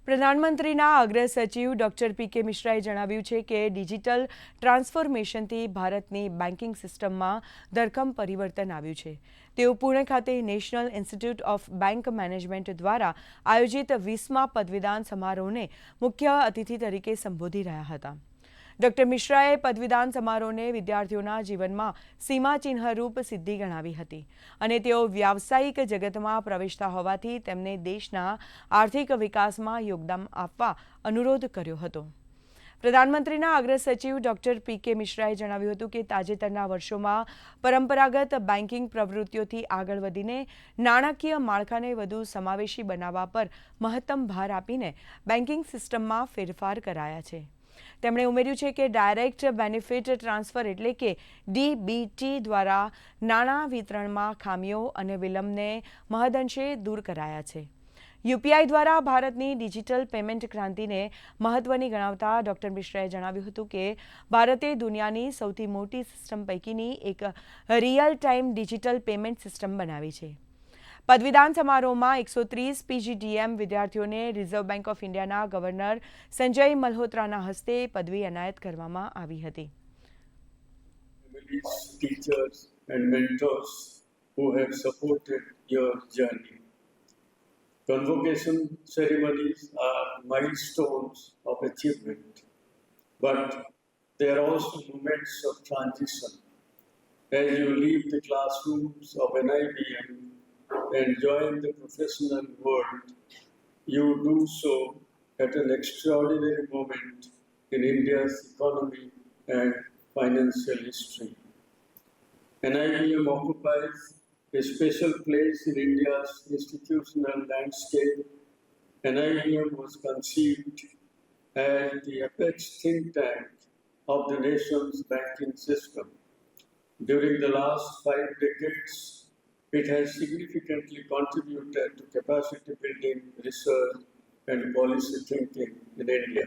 પ્રધાનમંત્રીના અગ્ર સચિવ ડૉક્ટર પી.કે. મિશ્રાએ જણાવ્યું છે કે ડિજિટલ ટ્રાન્સફોર્મેશનથી ભારતની બેન્કિંગ સિસ્ટમમાં ધરખમ પરિવર્તન આવ્યું છે. તેઓ પુણે ખાતે national institute of bank management દ્વારા આયોજિત 20મા પદવીદાન સમારોહને મુખ્ય અતિથિ તરીકે સંબોધી રહ્યા હતા. ડૉક્ટર મિશ્રાએ પદવીદાન સમારોહને વિદ્યાર્થીઓના જીવનમાં સીમાચિહ્નરૂપ સિદ્ધિ ગણાવી હતી અને તેઓ વ્યાવસાયિક જગતમાં પ્રવેશતા હોવાથી તેમને દેશના આર્થિક વિકાસમાં યોગદાન આપવા અનુરોધ કર્યો હતો. પ્રધાનમંત્રીના અગ્ર સચિવ ડૉક્ટર પી.કે. મિશ્રાએ જણાવ્યું હતું કે તાજેતરના વર્ષોમાં પરંપરાગત બેન્કિંગ પ્રવૃત્તિઓથી આગળ વધીને નાણાકીય માળખાને વધુ સમાવેશી બનાવવા પર મહત્તમ ભાર આપીને બેન્કિંગ સિસ્ટમમાં ફેરફાર કરાયા છે. તેમણે ઉમેર્યું છે કે ડાયરેક્ટ બેનિફિટ ટ્રાન્સફર એટલે કે ડીબીટી દ્વારા નાણાં વિતરણમાં ખામીઓ અને વિલંબને મહદઅંશે દૂર કરાયા છે. યુપીઆઈ દ્વારા ભારતની ડિજિટલ પેમેન્ટ ક્રાંતિને મહત્વની ગણાવતા ડૉક્ટર મિશ્રાએ જણાવ્યું હતું કે ભારતે દુનિયાની સૌથી મોટી સિસ્ટમ પૈકીની એક real time digital payment system બનાવી છે. પદવીદાન સમારોહમાં 130 પીજીડીએમ વિદ્યાર્થીઓને રિઝર્વ બેંક ઓફ ઇન્ડિયાના ગવર્નર સંજય મલ્હોત્રાના હસ્તે પદવી એનાયત કરવામાં આવી હતી. Teachers and mentors who have supported your journey. Convocation ceremonies are milestones of achievement, but they are also moments of transition. As you leave the classrooms of NIBM and join the professional world, you do so at an extraordinary moment in India's economy and financial history. NIBM occupies a special place in India's institutional landscape. NIBM was conceived as the apex think tank of the nation's banking system. During the last 5 decades, it has significantly contributed to capacity building, research, and policy thinking in India.